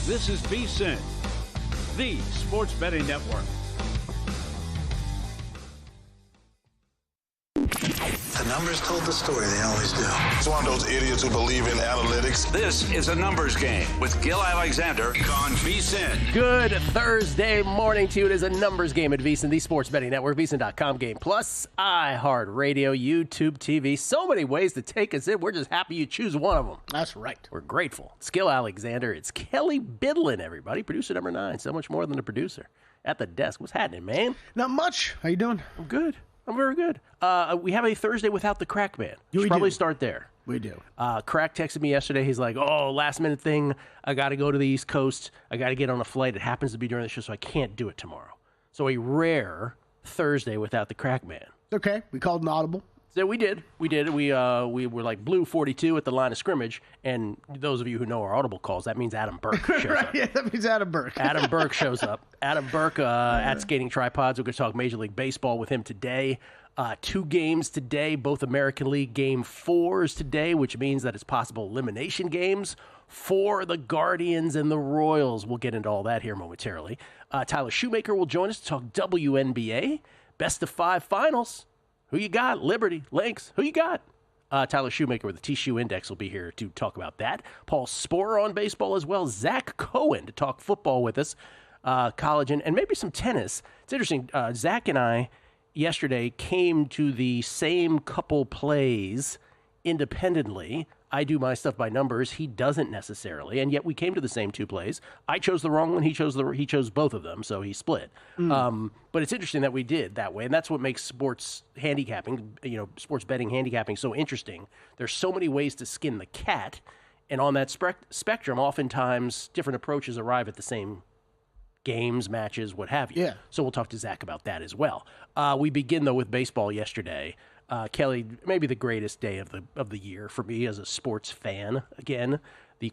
This is VSiN, the sports betting network. The numbers told the story, they always do. It's one of those idiots who believe in analytics. This is a numbers game with Gill Alexander on VSiN. Good Thursday morning to you. It is a numbers game at VSiN, the sports betting network, VSiN.com Game Plus, iHeartRadio, YouTube TV. So many ways to take us in. We're just happy you choose one of them. That's right. We're grateful. It's Gill Alexander. It's Kelley Bidlin, everybody. Producer number 9. So much more than a producer. At the desk. What's happening, man? Not much. How you doing? I'm good. I'm very good. We have a Thursday without the Crack Man. We should probably start there. We do. Crack texted me yesterday. He's like, last minute thing. I got to go to the East Coast. I got to get on a flight. It happens to be during the show, so I can't do it tomorrow. So a rare Thursday without the Crack Man. Okay. We called an audible. So we did. We were like blue 42 at the line of scrimmage. And those of you who know our audible calls, that means Adam Burke shows up. Yeah, that means Adam Burke. Adam Burke shows up. Adam Burke at Skating Tripods. We're going to talk Major League Baseball with him today. 2 games today, both American League Game 4s today, which means that it's possible elimination games for the Guardians and the Royals. We'll get into all that here momentarily. Tyler Shoemaker will join us to talk WNBA. Best of 5 finals. Who you got? Liberty, Lynx. Who you got? Tyler Shoemaker with the T-Shoe Index will be here to talk about that. Paul Sporer on baseball as well. Zach Cohen to talk football with us, college, and maybe some tennis. It's interesting. Zach and I yesterday came to the same couple plays independently. I do my stuff by numbers. He doesn't necessarily, and yet we came to the same 2 plays. I chose the wrong one. He chose both of them, so he split. But it's interesting that we did that way, and that's what makes sports handicapping, sports betting handicapping so interesting. There's so many ways to skin the cat, and on that spectrum, oftentimes different approaches arrive at the same games, matches, what have you. Yeah. So we'll talk to Zach about that as well. We begin, though, with baseball yesterday. Kelley, maybe the greatest day of the year for me as a sports fan. Again, the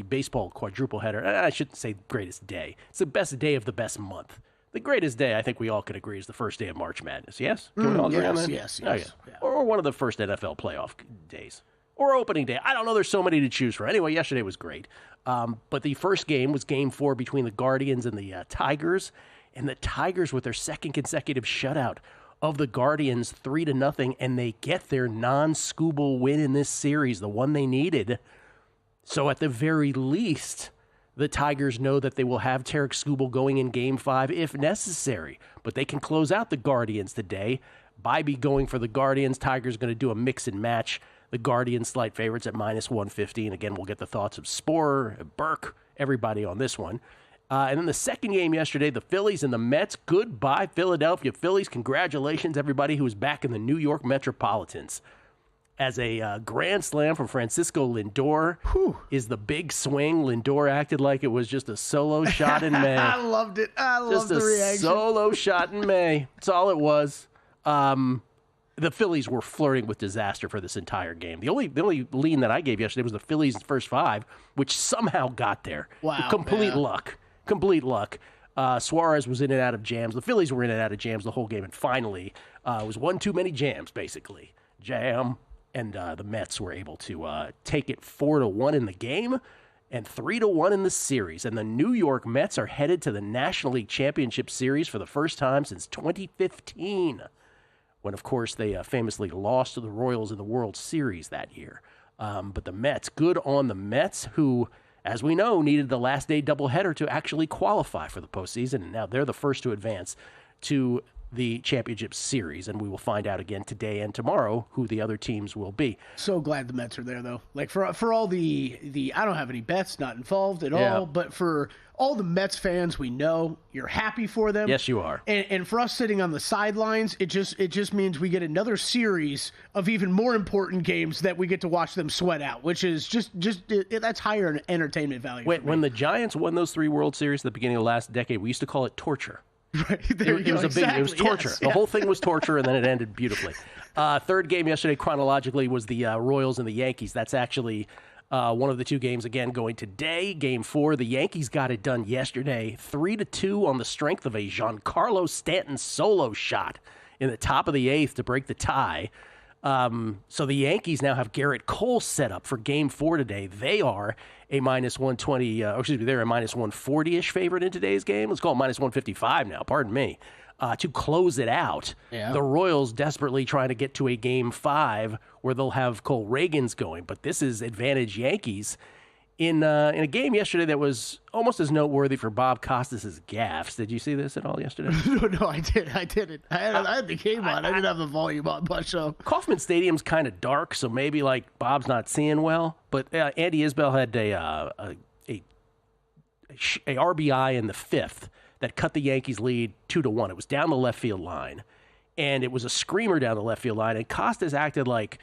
baseball quadruple header. I shouldn't say greatest day. It's the best day of the best month. The greatest day, I think we all can agree, is the first day of March Madness. Yes? Can we all agree on that? Yes. Oh, yeah. Or one of the first NFL playoff days. Or opening day. I don't know. There's so many to choose from. Anyway, yesterday was great. But the first game was Game 4 between the Guardians and the Tigers. And the Tigers with their second consecutive shutout of the Guardians 3-0, and they get their non-Scooble win in this series, the one they needed. So at the very least, the Tigers know that they will have Tarek Skubal going in Game 5 if necessary. But they can close out the Guardians today. Bybee going for the Guardians. Tigers going to do a mix and match. The Guardians slight favorites at -150. And again, we'll get the thoughts of Sporer, Burke, everybody on this one. And then the second game yesterday, the Phillies and the Mets. Goodbye, Philadelphia Phillies. Congratulations, everybody who is back in the New York Metropolitans. As a grand slam from Francisco Lindor is the big swing. Lindor acted like it was just a solo shot in May. I loved it. I loved the reaction. Just a solo shot in May. That's all it was. The Phillies were flirting with disaster for this entire game. The only lean that I gave yesterday was the Phillies' first 5, which somehow got there. Wow. Complete luck. Suarez was in and out of jams. The Phillies were in and out of jams the whole game. And finally, it was one too many jams, basically. Jam. And the Mets were able to take it 4-1 in the game and 3-1 in the series. And the New York Mets are headed to the National League Championship Series for the first time since 2015, when, of course, they famously lost to the Royals in the World Series that year. But the Mets, good on the Mets, who, as we know, needed the last day doubleheader to actually qualify for the postseason. And now they're the first to advance to the championship series, and we will find out again today and tomorrow who the other teams will be. So glad the Mets are there, though. Like for all the I don't have any bets, not involved at all, but for all the Mets fans we know, you're happy for them. Yes, you are. And for us sitting on the sidelines, it just means we get another series of even more important games that we get to watch them sweat out, which is just that's higher entertainment value. When the Giants won those 3 World Series at the beginning of the last decade, we used to call it torture. Right, it was torture. Yes, the whole thing was torture, and then it ended beautifully. Third game yesterday, chronologically, was the Royals and the Yankees. That's actually one of the 2 games, again, going today. Game 4, the Yankees got it done yesterday, 3-2 on the strength of a Giancarlo Stanton solo shot in the top of the 8th to break the tie. So the Yankees now have Garrett Cole set up for Game 4 today. They are a minus 120, they're a minus 140-ish favorite in today's game. Let's call it minus 155 now, pardon me, to close it out. Yeah. The Royals desperately trying to get to a Game 5 where they'll have Cole Reagans going, but this is advantage Yankees. In a game yesterday that was almost as noteworthy for Bob Costas' gaffes. Did you see this at all yesterday? No, I didn't. I had the game on. I didn't have the volume on much. So Kauffman Stadium's kind of dark, so maybe like Bob's not seeing well. But Andy Isbell had a RBI in the fifth that cut the Yankees' lead 2-1. It was down the left field line, and it was a screamer down the left field line. And Costas acted like,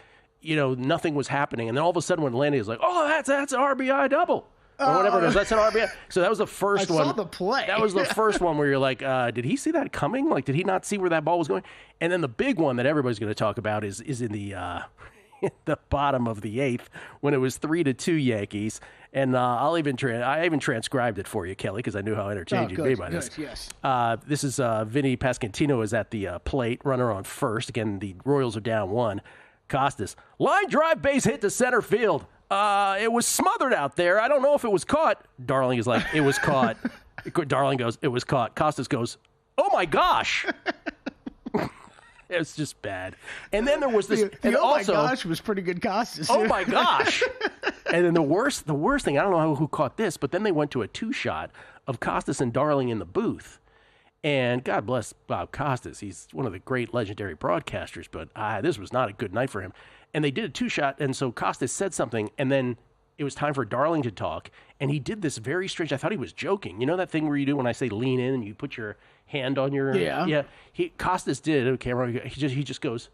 nothing was happening. And then all of a sudden when Landy was like, oh, that's an RBI double. Or whatever it is. That's an RBI. So that was the first one. I saw the play. That was the first one where you're like, did he see that coming? Like, did he not see where that ball was going? And then the big one that everybody's going to talk about is in the the bottom of the eighth when it was 3-2 Yankees. And I even transcribed it for you, Kelley, because I knew how entertained you'd be by this. Yes. This is Vinny Pasquantino is at the plate, runner on first. Again, the Royals are down 1. Costas, line drive base hit to center field. It was smothered out there. I don't know if it was caught. Darling is like, it was caught. Darling goes, it was caught. Costas goes, oh my gosh. It's just bad. And then there was this. And oh also, my gosh was pretty good, Costas. Oh my gosh. And then the worst thing, I don't know who caught this, but then they went to a 2-shot of Costas and Darling in the booth. And God bless Bob Costas. He's one of the great legendary broadcasters, but this was not a good night for him. And they did a 2-shot, and so Costas said something, and then it was time for Darling to talk, and he did this very strange. I thought he was joking. You know that thing where you do when I say lean in and you put your hand on your... Yeah. Costas did. Okay, he just goes...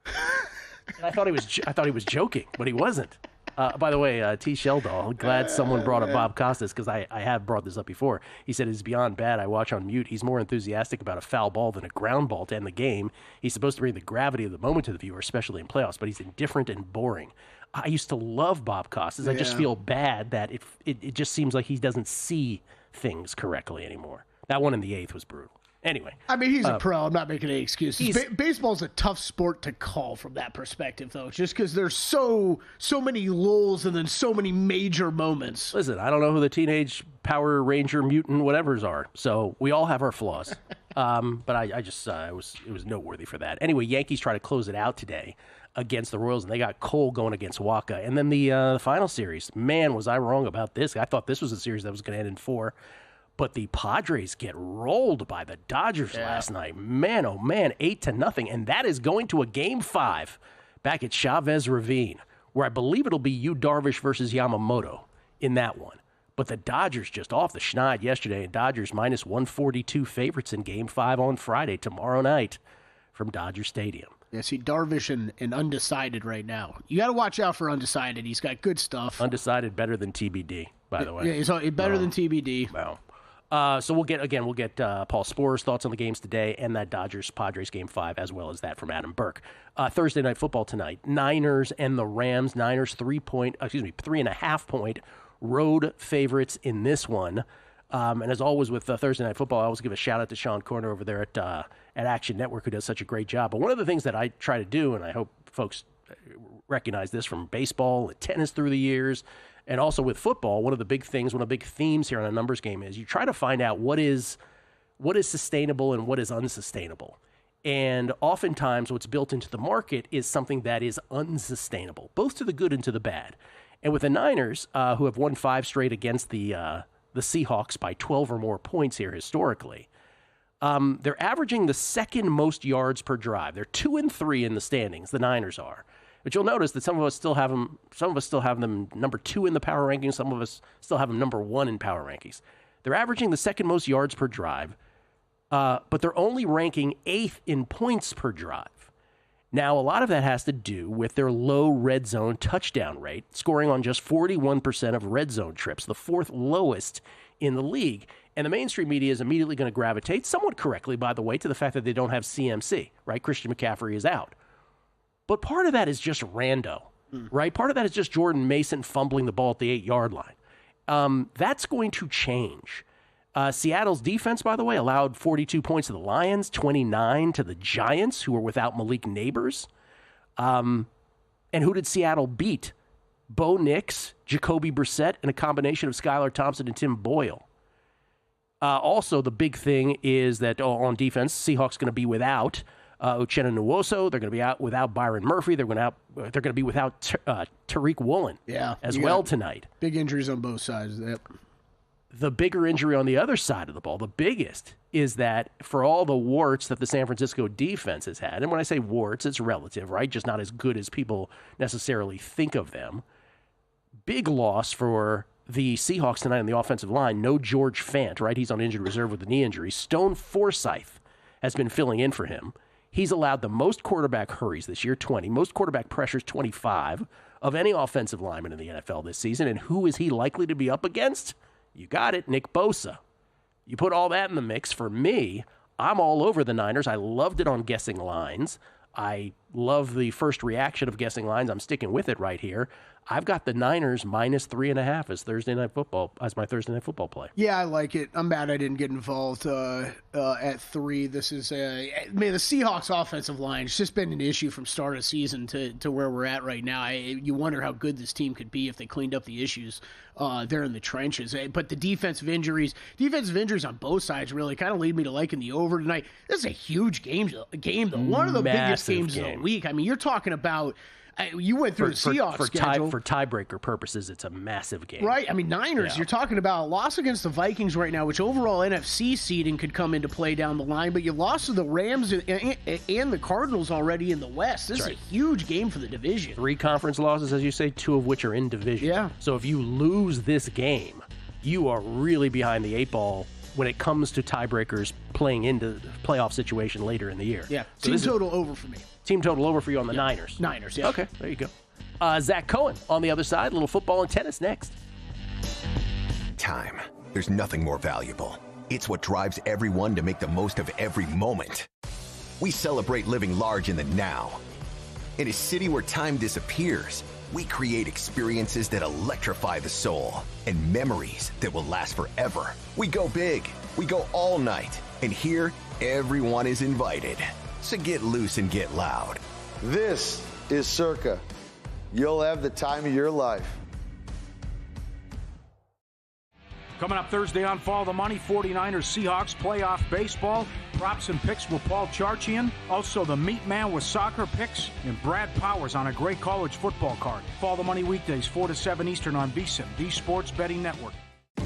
And I thought he was joking, but he wasn't. By the way, T. Sheldall, glad someone brought up Bob Costas because I have brought this up before. He said it's beyond bad. I watch on mute. He's more enthusiastic about a foul ball than a ground ball to end the game. He's supposed to bring the gravity of the moment to the viewer, especially in playoffs, but he's indifferent and boring. I used to love Bob Costas. I just feel bad that it just seems like he doesn't see things correctly anymore. That one in the eighth was brutal. Anyway. I mean, he's a pro. I'm not making any excuses. Baseball's a tough sport to call from that perspective, though, just because there's so many lulls and then so many major moments. Listen, I don't know who the teenage Power Ranger mutant whatevers are, so we all have our flaws. But I just it was noteworthy for that. Anyway, Yankees try to close it out today against the Royals, and they got Cole going against Waka. And then the final series, man, was I wrong about this. I thought this was a series that was going to end in 4. But the Padres get rolled by the Dodgers last night. Man, oh man, 8-0. And that is going to a Game 5 back at Chavez Ravine, where I believe it'll be Yu Darvish versus Yamamoto in that one. But the Dodgers just off the schneid yesterday, and Dodgers minus 142 favorites in Game 5 on Friday, tomorrow night from Dodger Stadium. Yeah, see, Darvish and undecided right now. You got to watch out for undecided. He's got good stuff. Undecided better than TBD, by the way. Yeah, he's better than TBD. Wow. So we'll get Paul Spore's thoughts on the games today and that Dodgers-Padres Game 5, as well as that from Adam Burke. Thursday Night Football tonight, Niners and the Rams. Niners 3.5-point road favorites in this one. And as always with Thursday Night Football, I always give a shout out to Sean Corner over there at Action Network, who does such a great job. But one of the things that I try to do, and I hope folks recognize this from baseball and tennis through the years, and also with football, one of the big themes here on a numbers game is you try to find out what is sustainable and what is unsustainable. And oftentimes what's built into the market is something that is unsustainable, both to the good and to the bad. And with the Niners, who have won 5 straight against the Seahawks by 12 or more points here historically, they're averaging the second most yards per drive. They're 2 and 3 in the standings, the Niners are. But you'll notice that some of us still have them number 2 in the power rankings. Some of us still have them number 1 in power rankings. They're averaging the second most yards per drive, but they're only ranking 8th in points per drive. Now, a lot of that has to do with their low red zone touchdown rate, scoring on just 41% of red zone trips, the 4th lowest in the league. And the mainstream media is immediately going to gravitate, somewhat correctly, by the way, to the fact that they don't have CMC, right? Christian McCaffrey is out. But part of that is just rando, right? Part of that is just Jordan Mason fumbling the ball at the 8-yard line. That's going to change. Seattle's defense, by the way, allowed 42 points to the Lions, 29 to the Giants, who are without Malik Neighbors. And who did Seattle beat? Bo Nix, Jacoby Brissett, and a combination of Skylar Thompson and Tim Boyle. Also, the big thing is that on defense, Seahawks going to be without Uchenna Nwosu. They're going to be out without Byron Murphy. They're going to be without Tariq Woolen as well tonight. Big injuries on both sides. Yep. The bigger injury on the other side of the ball, the biggest, is that for all the warts that the San Francisco defense has had, and when I say warts, it's relative, right? Just not as good as people necessarily think of them. Big loss for the Seahawks tonight on the offensive line. No George Fant, right? He's on injured reserve with a knee injury. Stone Forsythe has been filling in for him. He's allowed the most quarterback hurries this year, 20, most quarterback pressures, 25, of any offensive lineman in the NFL this season. And who is he likely to be up against? You got it, Nick Bosa. You put all that in the mix. For me, I'm all over the Niners. I loved it on guessing lines. I love the first reaction of guessing lines. I'm sticking with it right here. I've got the Niners minus 3.5 as my Thursday night football play. Yeah, I like it. I'm mad I didn't get involved at 3. This is the Seahawks offensive line. It's just been an issue from start of season to where we're at right now. You wonder how good this team could be if they cleaned up the issues there in the trenches. But the defensive injuries on both sides really kind of lead me to liking the over tonight. This is a huge game though. One of the biggest games of the week. I mean, you're talking about. You went through the Seahawks schedule. For tiebreaker purposes, it's a massive game. Right. I mean, Niners, You're talking about a loss against the Vikings right now, which overall NFC seeding could come into play down the line, but you lost to the Rams and the Cardinals already in the West. This is a huge game for the division. 3 conference losses, as you say, 2 of which are in division. Yeah. So if you lose this game, you are really behind the 8 ball when it comes to tiebreakers playing into the playoff situation later in the year. Yeah. So Team total over for me. Team total over for you on the Niners. Niners, yeah. Okay, there you go. Zach Cohen on the other side. A little football and tennis next. Time. There's nothing more valuable. It's what drives everyone to make the most of every moment. We celebrate living large in the now. In a city where time disappears, we create experiences that electrify the soul and memories that will last forever. We go big. We go all night. And here, everyone is invited. So get loose and get loud. This is Circa. You'll have the time of your life. Coming up Thursday on Follow the Money, 49ers Seahawks playoff baseball. Props and picks with Paul Charchian. Also the Meat Man with soccer picks. And Brad Powers on a great college football card. Follow the Money weekdays 4 to 7 Eastern on VSiN, the Sports Betting Network.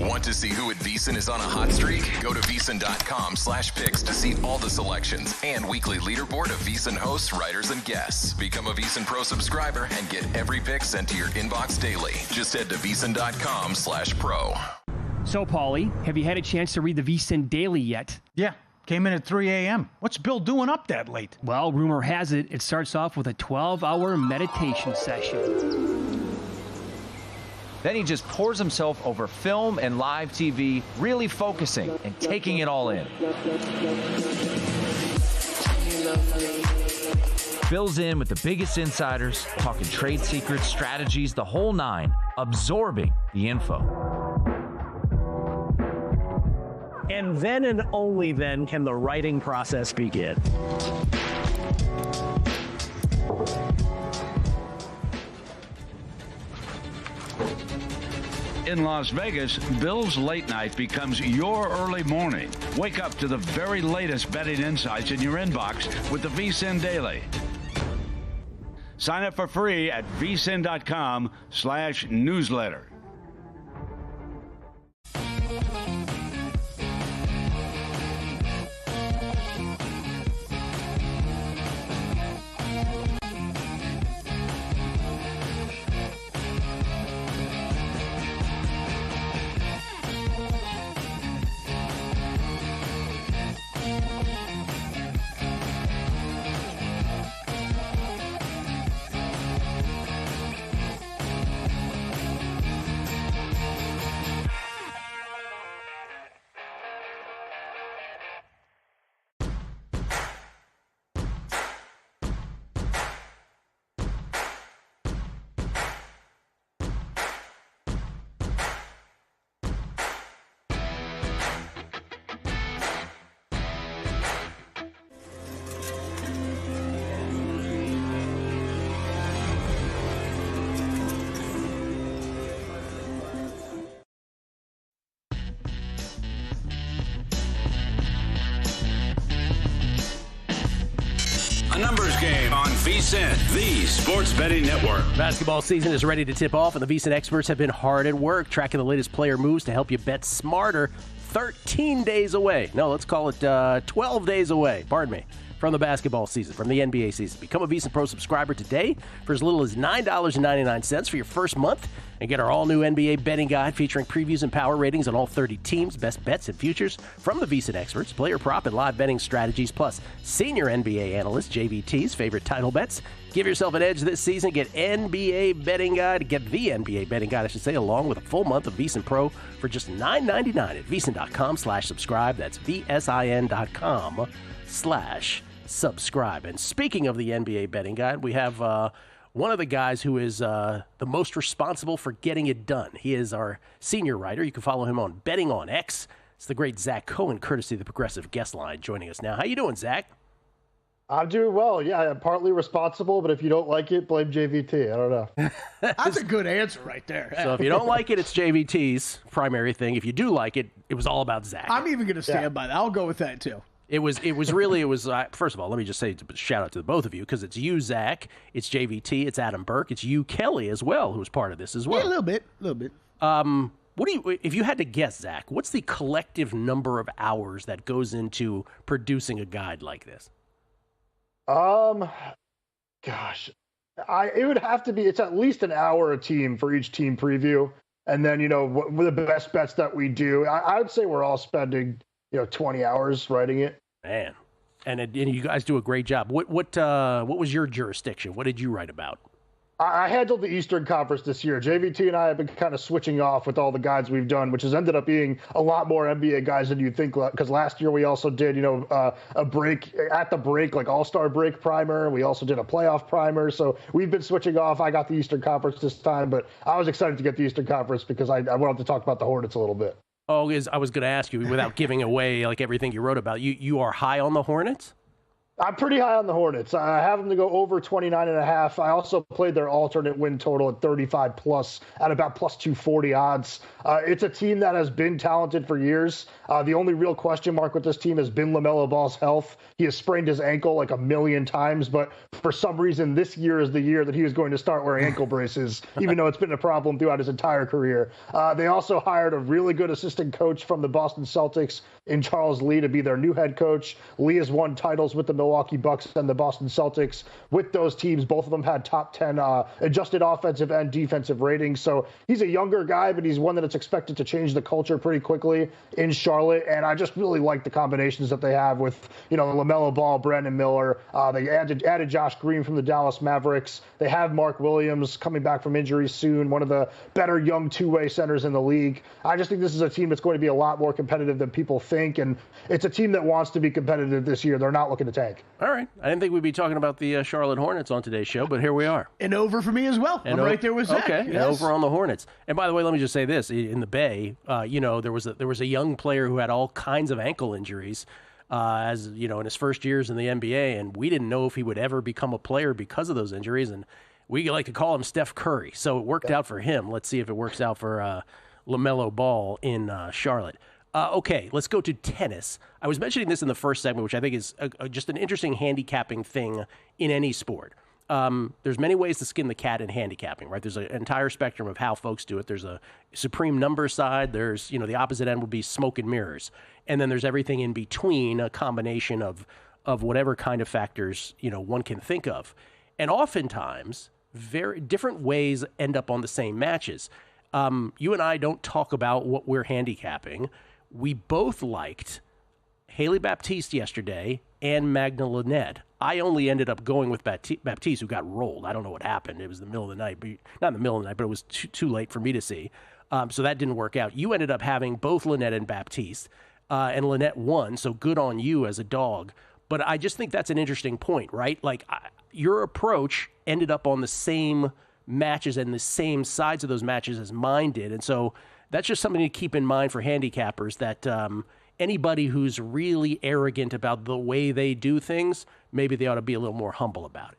Want to see who at VSiN is on a hot streak? Go to VSiN.com/picks to see all the selections and weekly leaderboard of VSiN hosts, writers, and guests. Become a VSiN Pro subscriber and get every pick sent to your inbox daily. Just head to VSiN.com/pro. So, Paulie, have you had a chance to read the VSiN Daily yet? Yeah, came in at 3 a.m. What's Bill doing up that late? Well, rumor has it, it starts off with a 12-hour meditation session. Then he just pours himself over film and live TV, really focusing and taking it all in. Bill's in with the biggest insiders, talking trade secrets, strategies, the whole nine, absorbing the info. And then and only then can the writing process begin. In Las Vegas, Bill's late night becomes your early morning. Wake up to the very latest betting insights in your inbox with the VSiN Daily. Sign up for free at vsin.com/newsletter. A numbers game on VSiN, the sports betting network. Basketball season is ready to tip off, and the VSiN experts have been hard at work tracking the latest player moves to help you bet smarter. 13 days away. No, let's call it 12 days away. Pardon me. From the basketball season, from the NBA season. Become a VSiN Pro subscriber today for as little as $9.99 for your first month, and get our all-new NBA betting guide featuring previews and power ratings on all 30 teams, best bets and futures from the VSiN experts, player prop and live betting strategies, plus senior NBA analysts, JVT's favorite title bets. Give yourself an edge this season. Get NBA betting guide. Get the NBA betting guide, I should say, along with a full month of VSiN Pro for just $9.99 at VSiN.com/subscribe. That's VSIN.com/subscribe. And speaking of the NBA betting guide, we have one of the guys who is the most responsible for getting it done. He is our senior writer. You can follow him on Betting on X. It's the great Zach Cohen, courtesy of the Progressive Guest Line, joining us now. How you doing, Zach? I'm doing well. Yeah, I'm partly responsible, but if you don't like it, blame JVT. I don't know. That's a good answer right there. So if you don't like it, it's JVT's primary thing. If you do like it, it was all about Zach. I'm even going to stand by that. I'll go with that, too. It was first of all, let me just say shout out to the both of you, because it's you, Zach, it's JVT, it's Adam Burke, it's you, Kelley, as well, who's part of this as well. Yeah, a little bit. What do you, if you had to guess, Zach, what's the collective number of hours that goes into producing a guide like this? Gosh, it would have to be, it's at least an hour a team for each team preview. And then, what the best bets that we do, I would say we're all spending, 20 hours writing it. Man. And you guys do a great job. What was your jurisdiction? What did you write about? I handled the Eastern Conference this year. JVT and I have been kind of switching off with all the guides we've done, which has ended up being a lot more NBA guys than you'd think. Because last year we also did, a break at the break, like All-Star break primer. We also did a playoff primer. So we've been switching off. I got the Eastern Conference this time, but I was excited to get the Eastern Conference because I wanted to talk about the Hornets a little bit. Oh, I was going to ask you, without giving away like everything you wrote about, you are high on the Hornets? I'm pretty high on the Hornets. I have them to go over 29.5. I also played their alternate win total at 35 plus at about plus 240 odds. It's a team that has been talented for years. The only real question mark with this team has been LaMelo Ball's health. He has sprained his ankle like a million times, but for some reason, this year is the year that he is going to start wearing ankle braces, even though it's been a problem throughout his entire career. They also hired a really good assistant coach from the Boston Celtics in Charles Lee to be their new head coach. Lee has won titles with the Milwaukee Bucks and the Boston Celtics. With those teams, both of them had top 10 adjusted offensive and defensive ratings. So he's a younger guy, but he's one that it's expected to change the culture pretty quickly in Charlotte. And I just really like the combinations that they have with, LaMelo Ball, Brandon Miller. They added Josh Green from the Dallas Mavericks. They have Mark Williams coming back from injury soon, one of the better young two-way centers in the league. I just think this is a team that's going to be a lot more competitive than people think. And it's a team that wants to be competitive this year. They're not looking to tank. All right. I didn't think we'd be talking about the Charlotte Hornets on today's show, but here we are. And over for me as well. I'm right there with Zach. Okay, yes. And over on the Hornets. And by the way, let me just say this. In the Bay, there was a young player who had all kinds of ankle injuries in his first years in the NBA, and we didn't know if he would ever become a player because of those injuries, and we like to call him Steph Curry. So it worked out for him. Let's see if it works out for LaMelo Ball in Charlotte. Okay, let's go to tennis. I was mentioning this in the first segment, which I think is just an interesting handicapping thing in any sport. There's many ways to skin the cat in handicapping, right? There's an entire spectrum of how folks do it. There's a supreme number side. There's, the opposite end would be smoke and mirrors. And then there's everything in between, a combination of whatever kind of factors, one can think of. And oftentimes, very different ways end up on the same matches. You and I don't talk about what we're handicapping. We both liked Haley Baptiste yesterday and Magna Linette. I only ended up going with Baptiste, who got rolled. I don't know what happened. It was the middle of the night, not in the middle of the night, but it was too late for me to see. So that didn't work out. You ended up having both Linette and Baptiste, and Linette won, so good on you as a dog. But I just think that's an interesting point, right? Like, your approach ended up on the same matches and the same sides of those matches as mine did. And so that's just something to keep in mind for handicappers, that anybody who's really arrogant about the way they do things, maybe they ought to be a little more humble about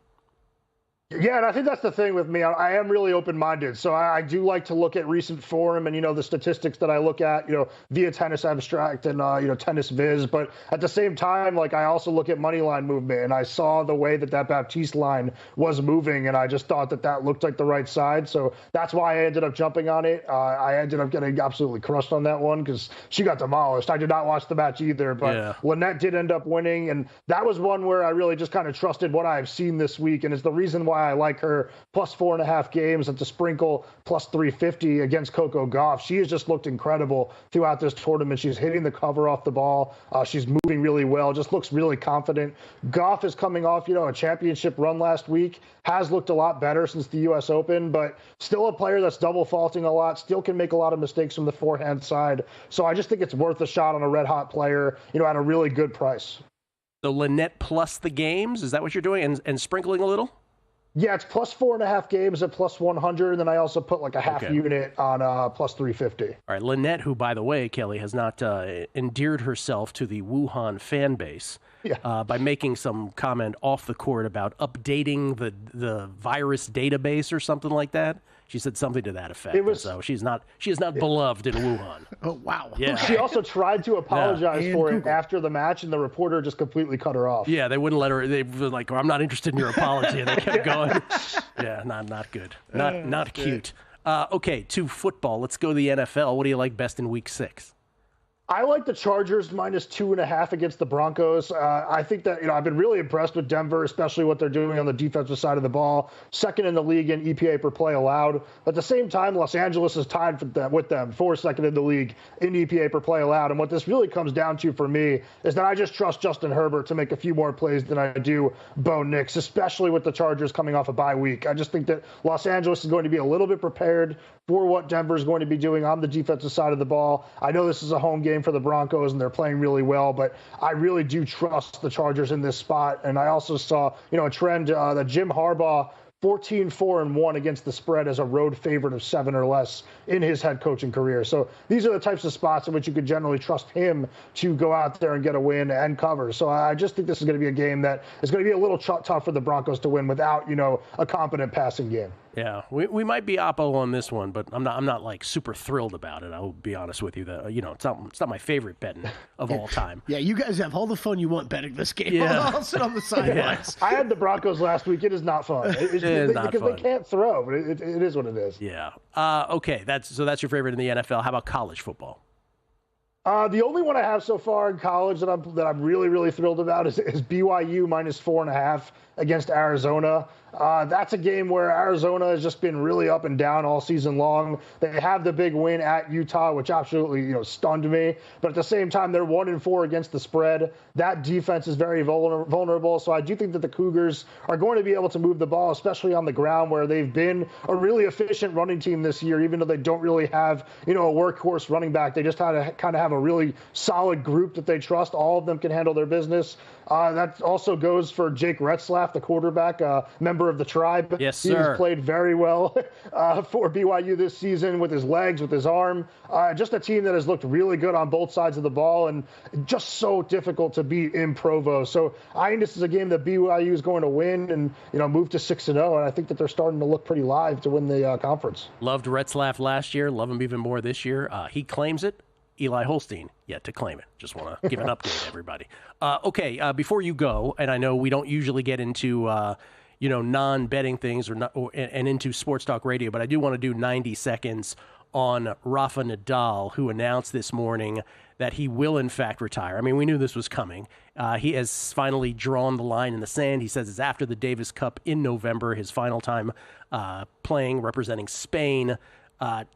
it. Yeah, and I think that's the thing with me. I am really open-minded, so I do like to look at recent form and, the statistics that I look at, via Tennis Abstract and, Tennis Viz. But at the same time, I also look at money line movement, and I saw the way that Baptiste line was moving, and I just thought that looked like the right side. So that's why I ended up jumping on it. I ended up getting absolutely crushed on that one because she got demolished. I did not watch the match either, but Lynette did end up winning, and that was one where I really just kind of trusted what I've seen this week, and it's the reason why I like her plus 4.5 games and to sprinkle plus 350 against Coco Gauff. She has just looked incredible throughout this tournament. She's hitting the cover off the ball. She's moving really well, just looks really confident. Gauff is coming off, a championship run last week, has looked a lot better since the U.S. Open, but still a player that's double faulting a lot, still can make a lot of mistakes from the forehand side. So I just think it's worth a shot on a red hot player, at a really good price. So Lynette plus the games, is that what you're doing? And sprinkling a little? Yeah, it's plus 4.5 games at plus 100, and then I also put a half unit on plus 350. All right, Lynette, who, by the way, Kelley, has not endeared herself to the Wuhan fan base by making some comment off the court about updating the virus database or something like that. She said something to that effect. So she is not beloved in Wuhan. Oh, wow. Yeah. She also tried to apologize for it after the match, and the reporter just completely cut her off. Yeah, they wouldn't let her. They were like, I'm not interested in your apology. And they kept going. Yeah, not good. Not cute. Okay, to football. Let's go to the NFL. What do you like best in week 6? I like the Chargers minus 2.5 against the Broncos. I think that, I've been really impressed with Denver, especially what they're doing on the defensive side of the ball. Second in the league in EPA per play allowed. At the same time, Los Angeles is tied with them for second in the league in EPA per play allowed. And what this really comes down to for me is that I just trust Justin Herbert to make a few more plays than I do Bo Nix, especially with the Chargers coming off a bye week. I just think that Los Angeles is going to be a little bit prepared for what Denver is going to be doing on the defensive side of the ball. I know this is a home game for the Broncos, and they're playing really well, but I really do trust the Chargers in this spot. And I also saw, a trend that Jim Harbaugh 14-4-1 against the spread as a road favorite of 7 or less in his head coaching career. So these are the types of spots in which you could generally trust him to go out there and get a win and cover. So I just think this is going to be a game that is going to be a little tough for the Broncos to win without, a competent passing game. Yeah, we might be oppo on this one, but I'm not like super thrilled about it. I'll be honest with you. That it's not my favorite betting of all time. Yeah, you guys have all the fun you want betting this game. Yeah. I'll sit on the sidelines. I had the Broncos last week. It is not fun. It is not because fun. They can't throw. But it is what it is. Yeah. Okay. That's your favorite in the NFL. How about college football? The only one I have so far in college that I'm really, really thrilled about is BYU minus 4.5 against Arizona. That's a game where Arizona has just been really up and down all season long. They have the big win at Utah, which absolutely stunned me. But at the same time, they're 1-4 against the spread. That defense is very vulnerable. So I do think that the Cougars are going to be able to move the ball, especially on the ground, where they've been a really efficient running team this year, even though they don't really have a workhorse running back. They just kind of have a really solid group that they trust. All of them can handle their business. That also goes for Jake Retzlaff, the quarterback, member of the Tribe. Yes, sir. He has played very well for BYU this season with his legs, with his arm. Just a team that has looked really good on both sides of the ball and just so difficult to beat in Provo. So I think this is a game that BYU is going to win and move to 6-0. And I think that they're starting to look pretty live to win the conference. Loved Retzlaff last year. Love him even more this year. He claims it. Eli Holstein yet to claim it. Just want to give an update, everybody. Okay, before you go, and I know we don't usually get into non-betting things and into sports talk radio, but I do want to do 90 seconds on Rafa Nadal, who announced this morning that he will in fact retire. I mean, we knew this was coming. He has finally drawn the line in the sand. He says it's after the Davis Cup in November, his final time playing, representing Spain.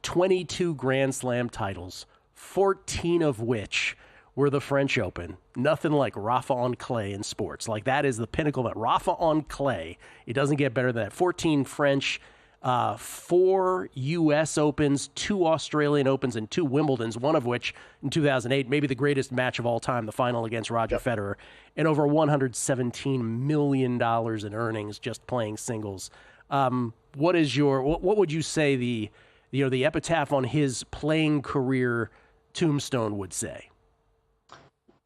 22 Grand Slam titles, 14 of which were the French Open. Nothing like Rafa on clay in sports. Like, that is the pinnacle. That Rafa on clay, it doesn't get better than that. 14 French, 4 U.S. Opens, 2 Australian Opens, and 2 Wimbledons, one of which in 2008, maybe the greatest match of all time, the final against Roger Federer, and over $117 million in earnings just playing singles. What would you say the epitaph on his playing career tombstone would say?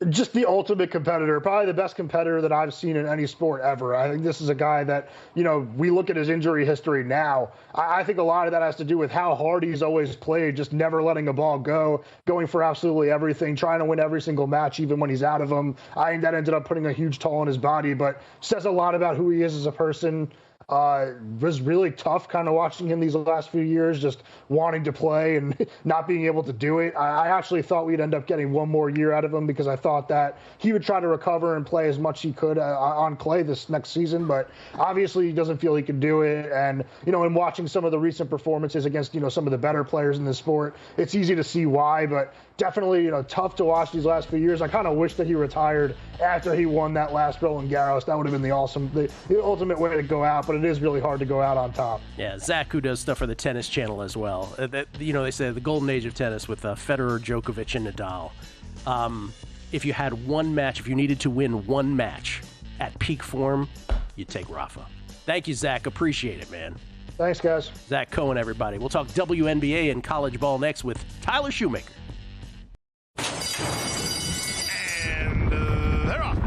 Just the ultimate competitor, probably the best competitor that I've seen in any sport ever. I think this is a guy that, we look at his injury history now. I think a lot of that has to do with how hard he's always played, just never letting a ball go, going for absolutely everything, trying to win every single match, even when he's out of them. I think that ended up putting a huge toll on his body, but says a lot about who he is as a person. Was really tough kind of watching him these last few years, just wanting to play and not being able to do it. I actually thought we'd end up getting one more year out of him because I thought that he would try to recover and play as much he could on clay this next season, but obviously he doesn't feel he can do it. And, in watching some of the recent performances against, some of the better players in the sport, it's easy to see why, but definitely, tough to watch these last few years. I kind of wish that he retired after he won that last Roland Garros. That would have been the ultimate way to go out, but it is really hard to go out on top. Yeah, Zach, who does stuff for the Tennis Channel as well. They say the golden age of tennis with Federer, Djokovic, and Nadal. If you had one match, if you needed to win one match at peak form, you'd take Rafa. Thank you, Zach. Appreciate it, man. Thanks, guys. Zach Cohen, everybody. We'll talk WNBA and college ball next with Tyler Shoemaker. They're off.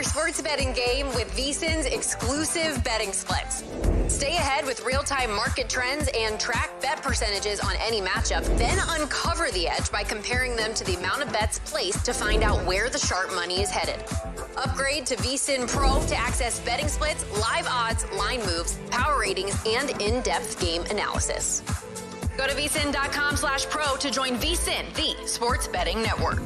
Sports betting game with VSiN's exclusive betting splits. Stay ahead with real-time market trends and track bet percentages on any matchup, then uncover the edge by comparing them to the amount of bets placed to find out where the sharp money is headed. Upgrade to VSiN Pro to access betting splits, live odds, line moves, power ratings, and in-depth game analysis. Go to VSiN.com/pro to join VSiN, the sports betting network.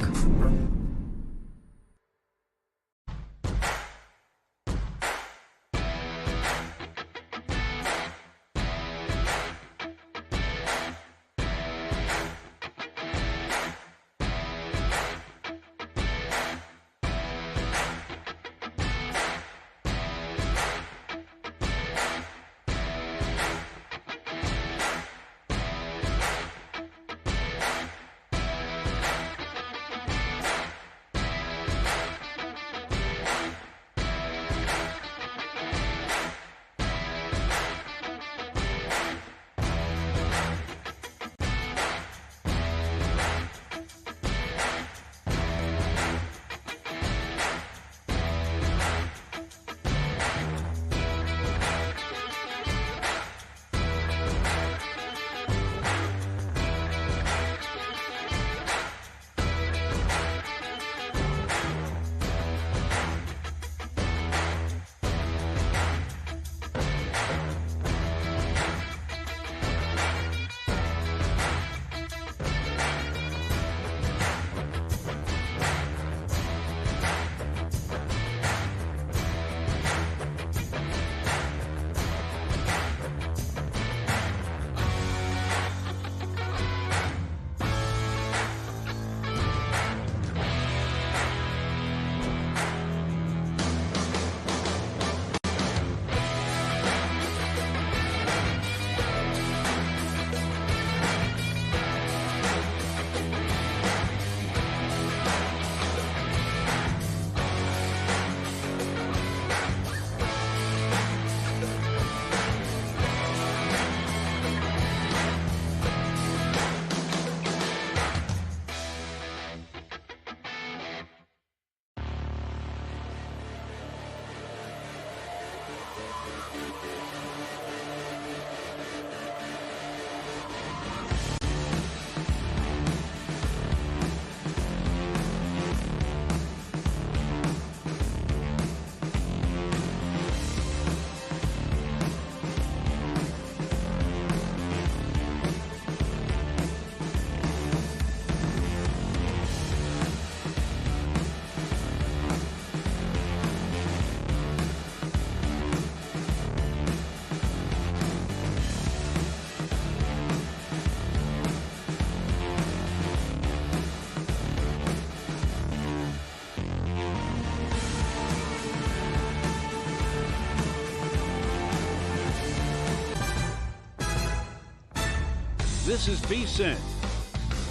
This is VSiN,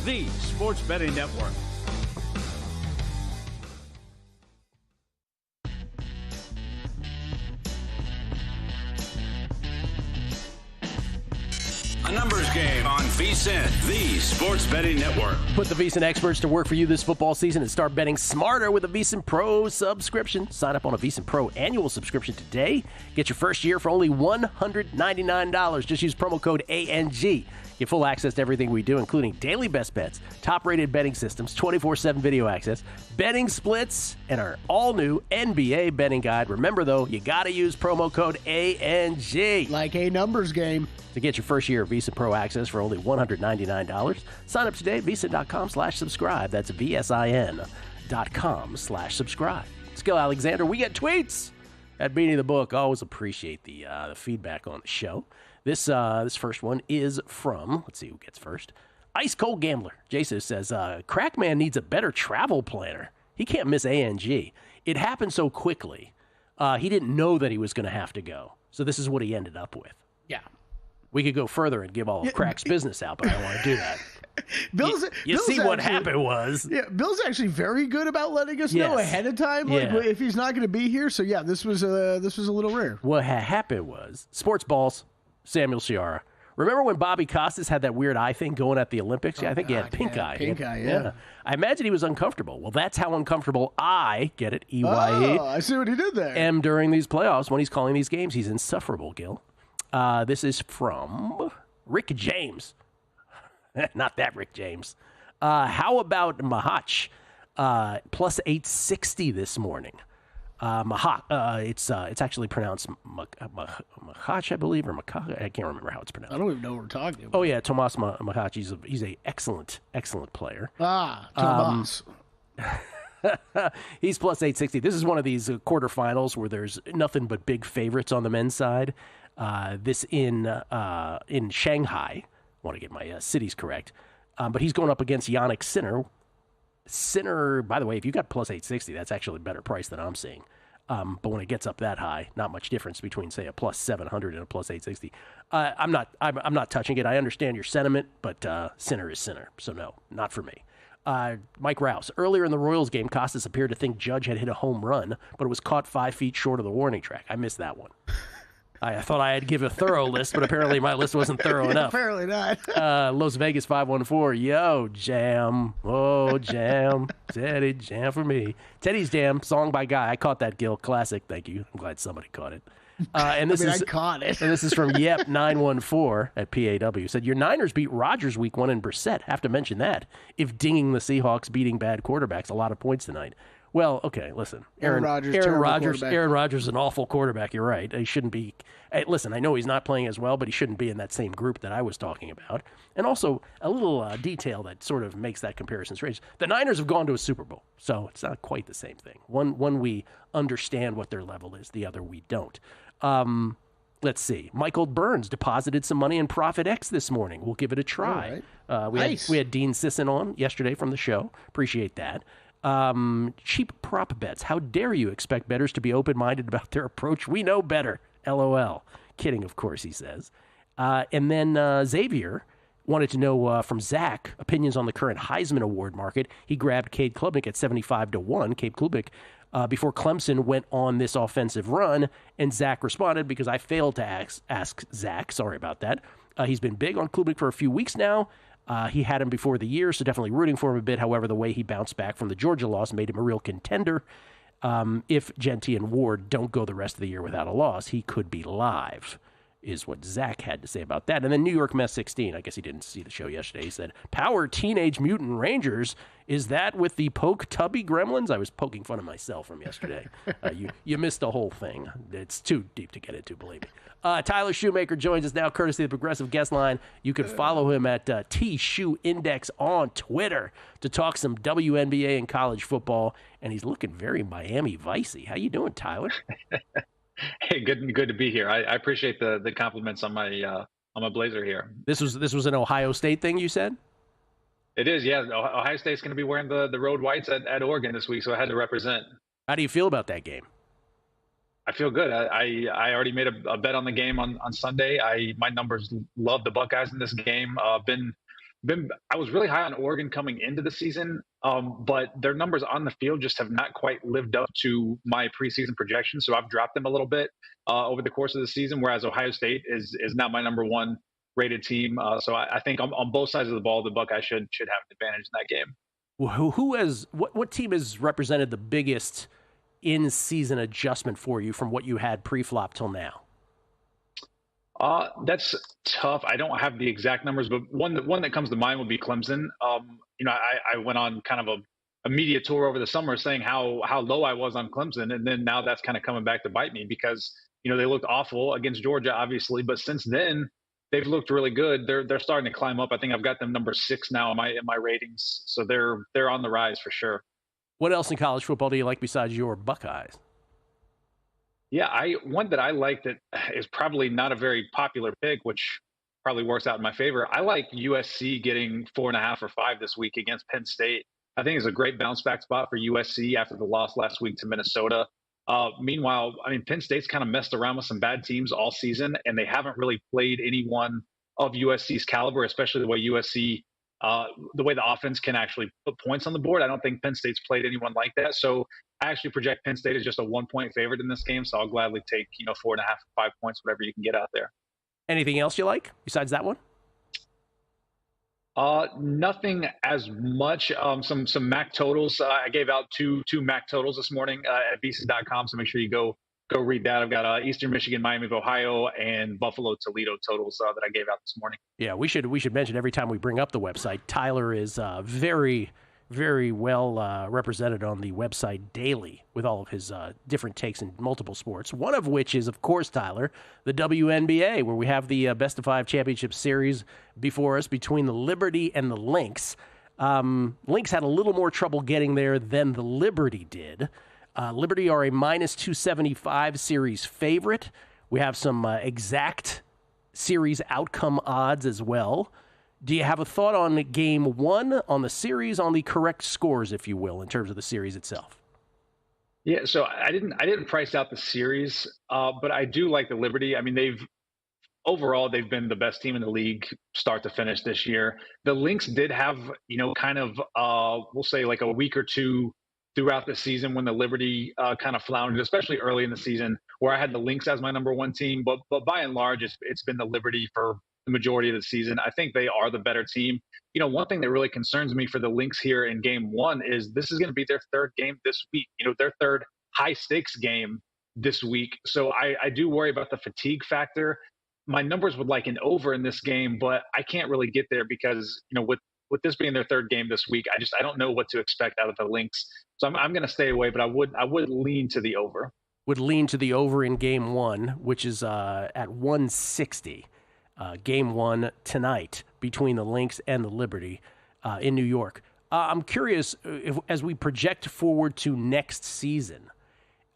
the sports betting network. A numbers game on VSiN, the sports betting network. Put the VSiN experts to work for you this football season and start betting smarter with a VSiN Pro subscription. Sign up on a VSiN Pro annual subscription today. Get your first year for only $199. Just use promo code ANG. Get full access to everything we do, including daily best bets, top-rated betting systems, 24/7 video access, betting splits, and our all-new NBA betting guide. Remember, though, you got to use promo code ANG. Like a numbers game. To get your first year of VSiN Pro access for only $199, sign up today at VSiN.com/subscribe. That's VSIN.com/subscribe. It's Gill Alexander. We get tweets at Beanie the Book. Always appreciate the feedback on the show. This first one is from, let's see who gets first. Ice Cold Gambler. Jason says, Crackman needs a better travel planner. He can't miss ANG. It happened so quickly. He didn't know that he was going to have to go. So this is what he ended up with. Yeah. We could go further and give all of Crack's business out, but I don't want to do that. Bill's see what happened was. Yeah, Bill's actually very good about letting us know ahead of time, like if he's not going to be here. So yeah, this was a little rare. What happened was Sports Balls, Samuel Ciara. Remember when Bobby Costas had that weird eye thing going at the Olympics? Yeah, I think he had pink eye. Pink eye, yeah. I imagine he was uncomfortable. Well, that's how uncomfortable I, get it, EYE, I see what he did there. am during these playoffs when he's calling these games. He's insufferable, Gill. This is from Rick James. Not that Rick James. How about Mahach? Plus 860 this morning. It's actually pronounced Mahach, I believe, or Mahach. I can't remember how it's pronounced. I don't even know what we're talking about. Oh, yeah, Tomas Mahach. He's a excellent player. Tomas. He's plus 860. This is one of these quarterfinals where there's nothing but big favorites on the men's side. This in Shanghai. I want to get my cities correct. But he's going up against Yannick Sinner. Sinner, by the way, if you got plus 860, that's actually a better price than I'm seeing. But when it gets up that high, not much difference between, say, a plus 700 and a plus 860. I'm not touching it. I understand your sentiment, but Sinner is Sinner. So no, not for me. Mike Rouse. Earlier in the Royals game, Costas appeared to think Judge had hit a home run, but it was caught 5 feet short of the warning track. I missed that one. I thought I had to give a thorough list, but apparently my list wasn't thorough enough. Apparently not. Las Vegas 514. Yo, jam. Oh, jam. Teddy, jam for me. Teddy's Jam, song by Guy. I caught that, Gill. Classic. Thank you. I'm glad somebody caught it. And this I caught it. And this is from Yep914 at PAW. Said, your Niners beat Rodgers week 1 in Brissett. Have to mention that. If dinging the Seahawks beating bad quarterbacks, a lot of points tonight. Well, okay, listen. Aaron Rodgers is an awful quarterback. You're right. He shouldn't be. Listen, I know he's not playing as well, but he shouldn't be in that same group that I was talking about. And also, a little detail that sort of makes that comparison strange. The Niners have gone to a Super Bowl, so it's not quite the same thing. One we understand what their level is. The other we don't. Let's see. Michael Burns deposited some money in Profit X this morning. We'll give it a try. All right. We had Dean Sisson on yesterday from the show. Appreciate that. Cheap prop bets. How dare you expect bettors to be open-minded about their approach? We know better. LOL. Kidding, of course, he says. And then Xavier wanted to know from Zach opinions on the current Heisman Award market. He grabbed Cade Klubnik at 75-1. Cade Klubnik before Clemson went on this offensive run, and Zach responded because I failed to ask Zach. Sorry about that. He's been big on Klubnik for a few weeks now. He had him before the year, so definitely rooting for him a bit. However, the way he bounced back from the Georgia loss made him a real contender. If Genty and Ward don't go the rest of the year without a loss, he could be live, is what Zach had to say about that. And then New York Mets 16. I guess he didn't see the show yesterday. He said, Power Teenage Mutant Rangers. Is that with the Poke Tubby Gremlins? I was poking fun of myself from yesterday. You missed the whole thing. It's too deep to get into, believe me. Tyler Shoemaker joins us now, courtesy of the Progressive Guest Line. You can follow him at TShoeIndex on Twitter to talk some WNBA and college football. And he's looking very Miami Vicey. How you doing, Tyler? Hey, good to be here. I appreciate the compliments on my blazer here. This was an Ohio State thing, you said? It is, yeah. Ohio State's going to be wearing the road whites at Oregon this week, so I had to represent. How do you feel about that game? I feel good. I already made a bet on the game on Sunday. My numbers love the Buckeyes in this game. I was really high on Oregon coming into the season, but their numbers on the field just have not quite lived up to my preseason projections. So I've dropped them a little bit over the course of the season. Whereas Ohio State is now my number one rated team. So I think on both sides of the ball, the Buckeyes should have an advantage in that game. Well, what team has represented the biggest in-season adjustment for you from what you had pre-flop till now? That's tough. I don't have the exact numbers, but one that comes to mind would be Clemson. I went on kind of a media tour over the summer saying how low I was on Clemson, and then now that's kind of coming back to bite me because they looked awful against Georgia, obviously, but since then they've looked really good. They're starting to climb up. I think I've got them number 6 now in my ratings, so they're on the rise for sure. What else in college football do you like besides your Buckeyes? Yeah, one that I like that is probably not a very popular pick, which probably works out in my favor. I like USC getting 4.5 or 5 this week against Penn State. I think it's a great bounce back spot for USC after the loss last week to Minnesota. Meanwhile, Penn State's kind of messed around with some bad teams all season, and they haven't really played anyone of USC's caliber, especially the way USC, the way the offense can actually put points on the board. I don't think Penn State's played anyone like that. So I actually project Penn State as just a 1-point favorite in this game. So I'll gladly take 4.5 or 5 points, whatever you can get out there. Anything else you like besides that one? Nothing as much. Some MAC totals. I gave out two MAC totals this morning at VSiN.com. So make sure you go read that. I've got Eastern Michigan, Miami of Ohio, and Buffalo Toledo totals that I gave out this morning. Yeah, we should mention every time we bring up the website, Tyler is very, very well represented on the website daily with all of his different takes in multiple sports. One of which is, of course, Tyler, the WNBA, where we have the best of 5 championship series before us between the Liberty and the Lynx. Lynx had a little more trouble getting there than the Liberty did. Liberty are a minus 275 series favorite. We have some exact series outcome odds as well. Do you have a thought on game 1, on the series, on the correct scores, if you will, in terms of the series itself? Yeah, so I didn't price out the series, but I do like the Liberty. Overall, they've been the best team in the league start to finish this year. The Lynx did have, we'll say like a week or two throughout the season when the Liberty kind of floundered, especially early in the season, where I had the Lynx as my number 1 team. But by and large, it's been the Liberty for the majority of the season. I think they are the better team. One thing that really concerns me for the Lynx here in game 1 is this is going to be their 3rd game this week, their 3rd high stakes game this week. So I do worry about the fatigue factor. My numbers would like an over in this game, but I can't really get there because, with this being their 3rd game this week, I don't know what to expect out of the Lynx. So I'm going to stay away, but I would lean to the over. Would lean to the over in game 1, which is at 160. Game 1 tonight between the Lynx and the Liberty in New York. I'm curious, as we project forward to next season,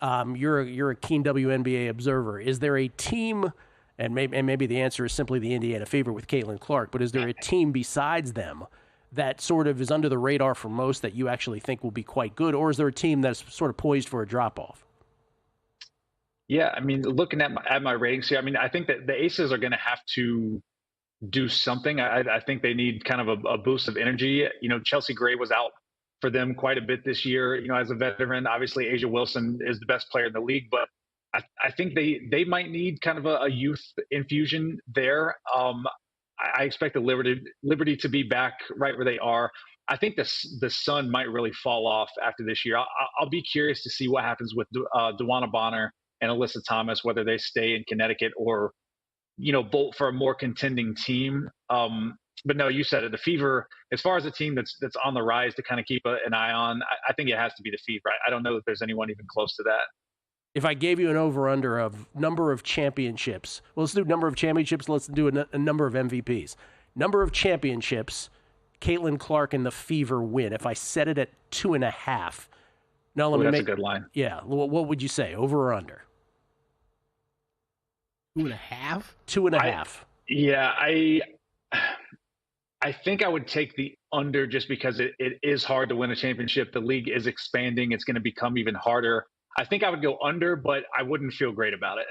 you're a keen WNBA observer. Is there a team, and maybe the answer is simply the Indiana Fever with Caitlin Clark, but is there a team besides them that sort of is under the radar for most that you actually think will be quite good, or is there a team that's sort of poised for a drop-off? Yeah, looking at my ratings here, I think that the Aces are going to have to do something. I think they need kind of a boost of energy. Chelsea Gray was out for them quite a bit this year, as a veteran. Obviously, Asia Wilson is the best player in the league, but I think they might need kind of a youth infusion there. I expect the Liberty to be back right where they are. I think the Sun might really fall off after this year. I'll be curious to see what happens with DeWanna Bonner and Alyssa Thomas, whether they stay in Connecticut or, bolt for a more contending team. But no, you said it. The Fever, as far as a team that's on the rise to kind of keep an eye on, I think it has to be the Fever. I don't know that there's anyone even close to that. If I gave you an over-under of number of championships, well, let's do number of championships. Let's do a number of MVPs. Number of championships, Caitlin Clark and the Fever win. If I set it at 2.5. No, that's a good line. Yeah. What would you say, over or under? 2.5? 2.5. Yeah, I think I would take the under just because it is hard to win a championship. The league is expanding. It's going to become even harder. I think I would go under, but I wouldn't feel great about it.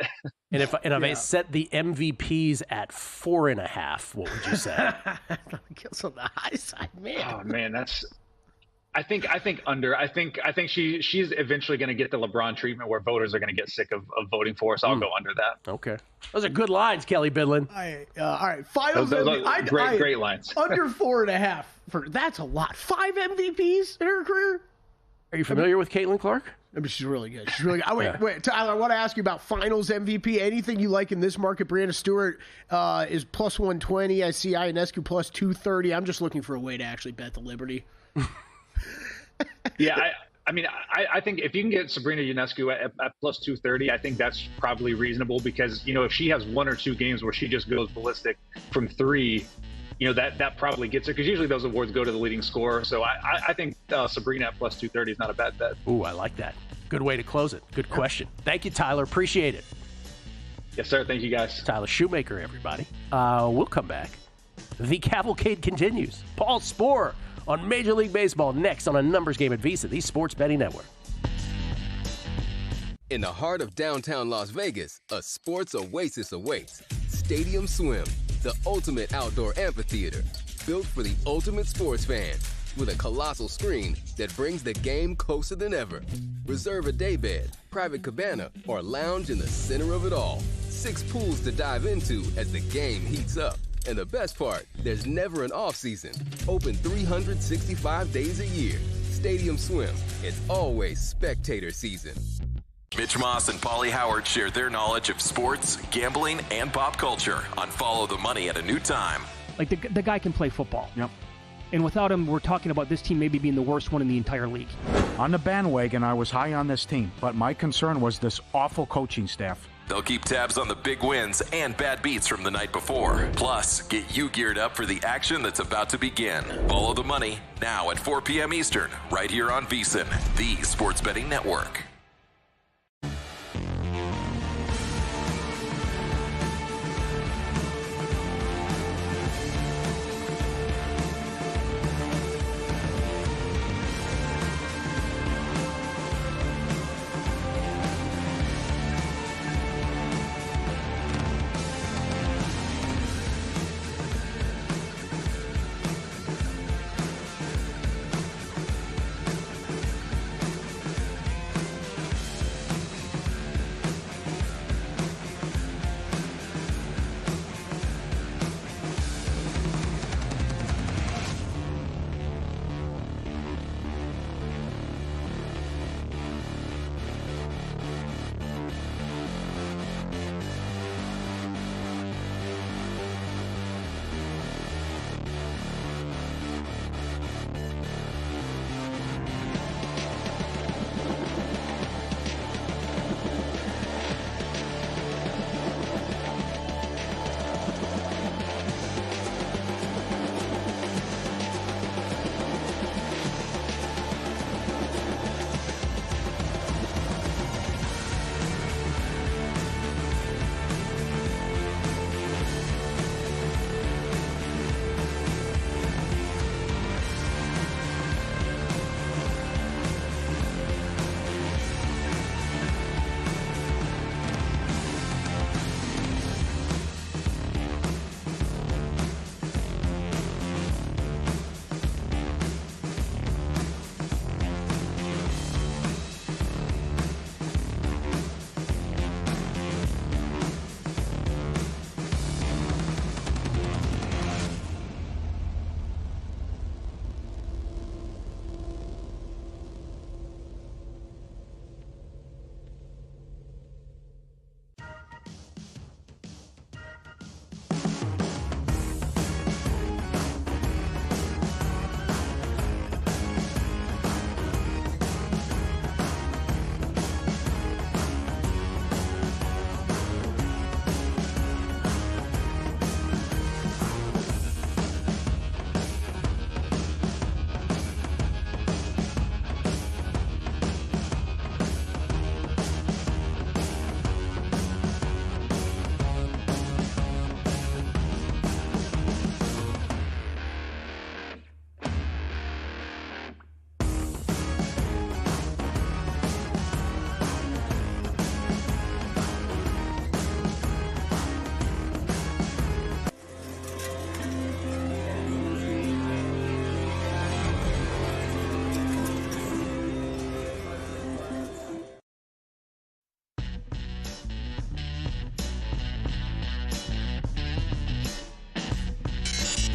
And if I set the MVPs at 4.5, what would you say? Gill's on the high side, man. Oh man, I think under. I think she's eventually going to get the LeBron treatment where voters are going to get sick of voting for us. So I'll go under that. Okay, those are good lines, Kelley Bidlin. All right, finals. Those are great lines. Under 4.5. That's a lot. 5 MVPs in her career. Are you familiar with Caitlin Clark? I mean, she's really good. She's really good. Wait, Tyler, I want to ask you about finals MVP. Anything you like in this market? Brianna Stewart is plus 120. I see Ionescu plus 230. I'm just looking for a way to actually bet the Liberty. Yeah, I think if you can get Sabrina Ionescu at plus 230, I think that's probably reasonable because, if she has 1 or 2 games where she just goes ballistic from 3, that probably gets her because usually those awards go to the leading scorer. So I think Sabrina at plus 230 is not a bad bet. Ooh, I like that. Good way to close it. Good question. Thank you, Tyler. Appreciate it. Yes, sir. Thank you, guys. Tyler Shoemaker, everybody. We'll come back. The cavalcade continues. Paul Sporer on Major League Baseball next on a numbers game at VSiN, the Sports Betting Network. In the heart of downtown Las Vegas, a sports oasis awaits. Stadium Swim, the ultimate outdoor amphitheater, built for the ultimate sports fan, with a colossal screen that brings the game closer than ever. Reserve a daybed, private cabana, or lounge in the center of it all. 6 pools to dive into as the game heats up. And the best part, there's never an off-season. Open 365 days a year. Stadium Swim, it's always spectator season. Mitch Moss and Paulie Howard share their knowledge of sports, gambling, and pop culture on Follow the Money at a New Time. Like the guy can play football. Yep. And without him, we're talking about this team maybe being the worst one in the entire league. On the bandwagon, I was high on this team, but my concern was this awful coaching staff. They'll keep tabs on the big wins and bad beats from the night before. Plus, get you geared up for the action that's about to begin. Follow the Money now at 4 p.m. Eastern, right here on VSiN, the Sports Betting Network.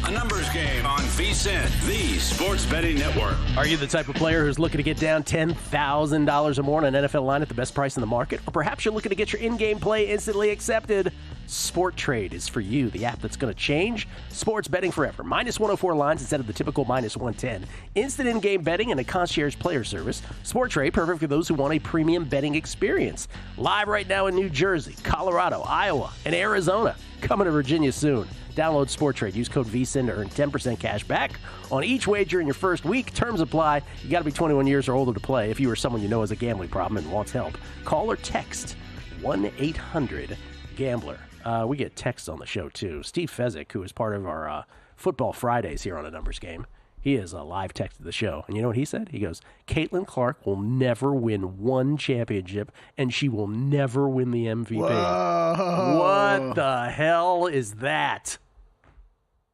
A numbers game on VSiN, the sports betting network. Are you the type of player who's looking to get down $10,000 or more on an NFL line at the best price in the market? Or perhaps you're looking to get your in-game play instantly accepted? Sport Trade is for you, the app that's going to change sports betting forever. Minus 104 lines instead of the typical minus 110. Instant in-game betting and a concierge player service. Sport Trade, perfect for those who want a premium betting experience. Live right now in New Jersey, Colorado, Iowa, and Arizona. Coming to Virginia soon. Download Sport Trade. Use code VSiN to earn 10% cash back on each wager in your first week. Terms apply. You got to be 21 years or older to play. If you or someone you know has a gambling problem and wants help, call or text 1-800-GAMBLER. We get texts on the show, too. Steve Fezzik, who is part of our Football Fridays here on A Numbers Game, he is a live text of the show. And you know what he said? He goes, Caitlin Clark will never win one championship, and she will never win the MVP. Whoa. What the hell is that?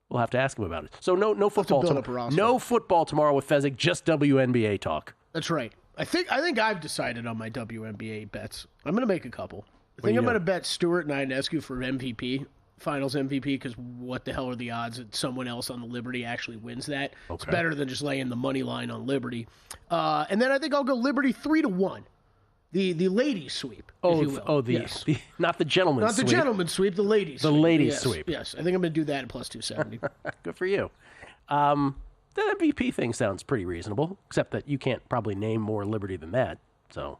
We'll have to ask him about it. So no football tomorrow. No football tomorrow with Fezzik, just WNBA talk. That's right. I think I've decided on my WNBA bets. I'm going to make a couple. I think I'm going to bet Stuart and Ionescu for MVP, Finals MVP, because what the hell are the odds that someone else on the Liberty actually wins that? Okay. It's better than just laying the money line on Liberty. And then I think I'll go Liberty 3-1. The ladies sweep. Yes. Not the gentleman's sweep. Not the gentleman's sweep, the ladies sweep. The ladies sweep. Yes, I think I'm going to do that at plus 270. Good for you. The MVP thing sounds pretty reasonable, except that you can't probably name more Liberty than that. So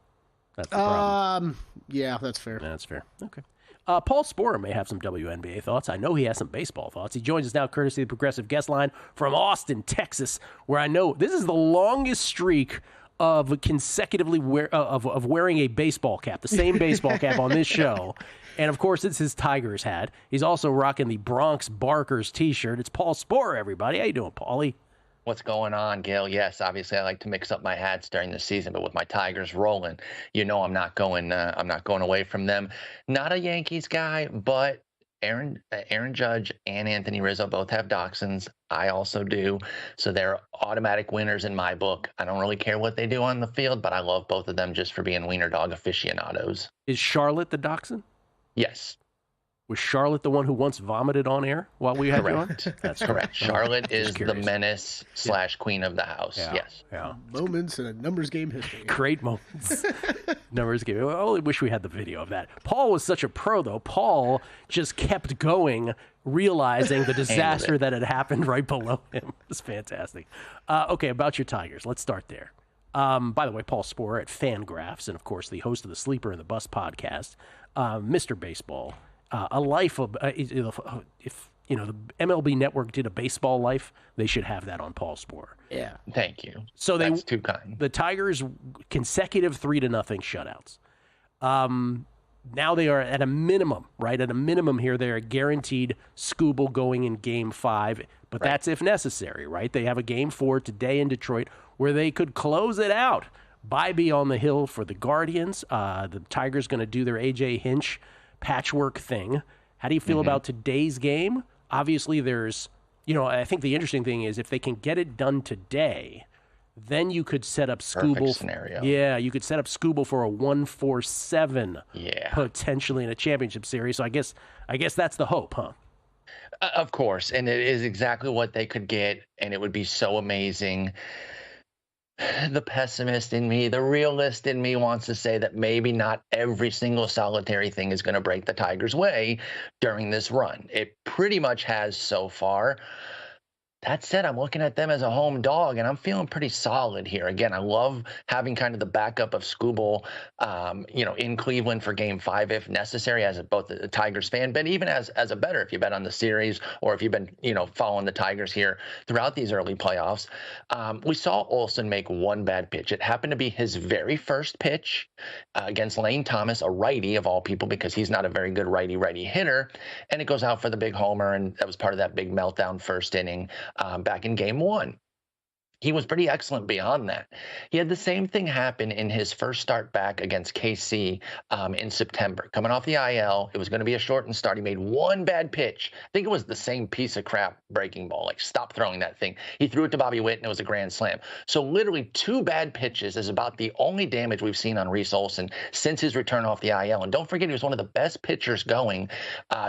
that's the problem. Yeah, that's fair. That's fair. Okay. Paul Sporer may have some WNBA thoughts. I know he has some baseball thoughts. He joins us now courtesy of the Progressive Guest Line from Austin, Texas, where I know this is the longest streak of consecutively wearing a baseball cap, the same baseball cap on this show. And, of course, it's his Tigers hat. He's also rocking the Bronx Barkers T-shirt. It's Paul Sporer, everybody. How you doing, Paulie? What's going on, Gill? Yes, obviously I like to mix up my hats during the season, but with my Tigers rolling, you know I'm not going away from them. Not a Yankees guy, but Aaron Judge and Anthony Rizzo both have dachshunds. I also do. So they're automatic winners in my book. I don't really care what they do on the field, but I love both of them just for being wiener dog aficionados. Is Charlotte the dachshund? Yes. Was Charlotte the one who once vomited on air while we had you on? That's correct. Charlotte is the menace / queen of the house. Yeah. Yes. Yeah. Moments in a numbers game history. Great moments. Numbers game. I only wish we had the video of that. Paul was such a pro, though. Paul just kept going, realizing the disaster that had happened right below him. It was fantastic. Okay, about your Tigers. Let's start there. By the way, Paul Sporer at Fangraphs, and of course the host of the Sleeper and the Bus podcast, Mr. Baseball. A life of, if the MLB Network did a baseball life, they should have that on Paul Sporer. Yeah. Thank you. So that's too kind. The Tigers consecutive 3-0 shutouts. Now they are at a minimum, right? At a minimum here, they are guaranteed Scooble going in Game 5, but that's if necessary, right? They have a Game 4 today in Detroit where they could close it out. Bybee on the hill for the Guardians. The Tigers going to do their A.J. Hinch patchwork thing. How do you feel about today's game? Obviously, there's, I think the interesting thing is if they can get it done today, then you could set up Scooble. Perfect scenario. Yeah, you could set up Scooble for a 1-4-7 potentially in a championship series. So I guess that's the hope, huh? Of course, and it is exactly what they could get, and it would be so amazing. The pessimist in me, the realist in me wants to say that maybe not every single solitary thing is going to break the Tigers' way during this run. It pretty much has so far. That said, I'm looking at them as a home dog, and I'm feeling pretty solid here. Again, I love having kind of the backup of Scooble, in Cleveland for Game 5 if necessary, as both a Tigers fan, but even as a bettor, if you bet on the series or if you've been, following the Tigers here throughout these early playoffs. We saw Olsen make one bad pitch. It happened to be his very first pitch against Lane Thomas, a righty of all people, because he's not a very good righty hitter, and it goes out for the big homer, and that was part of that big meltdown first inning. Back in Game 1. He was pretty excellent beyond that. He had the same thing happen in his first start back against KC in September. Coming off the IL, it was going to be a shortened start. He made one bad pitch. I think it was the same piece of crap breaking ball. Like, stop throwing that thing. He threw it to Bobby Witt, and it was a grand slam. So literally 2 bad pitches is about the only damage we've seen on Reese Olson since his return off the IL. And don't forget, he was one of the best pitchers going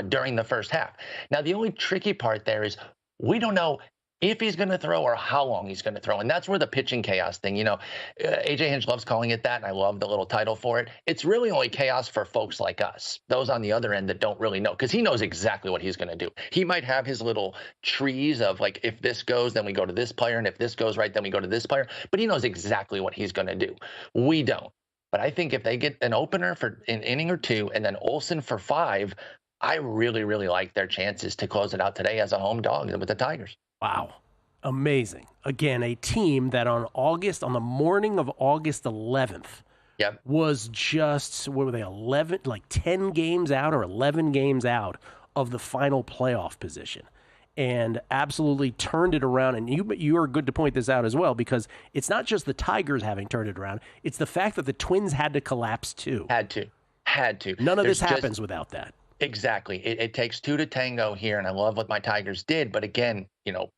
during the first half. Now, the only tricky part there is, We don't know if he's going to throw or how long he's going to throw. And that's where the pitching chaos thing, AJ Hinch loves calling it that, and I love the little title for it. It's really only chaos for folks like us, those on the other end that don't really know, because he knows exactly what he's going to do. He might have his little trees of like, if this goes, then we go to this player, and if this goes right, then we go to this player. But he knows exactly what he's going to do. We don't. But I think if they get an opener for an inning or two and then Olsen for 5, I really, really like their chances to close it out today as a home dog with the Tigers. Wow. Amazing. Again, a team that on the morning of August 11th, was just, what were they, 10 games out or 11 games out of the final playoff position, and absolutely turned it around. And you are good to point this out as well, because it's not just the Tigers having turned it around. It's the fact that the Twins had to collapse too. Had to. None of this happens without that. Exactly. It takes 2 to tango here, and I love what my Tigers did. But again,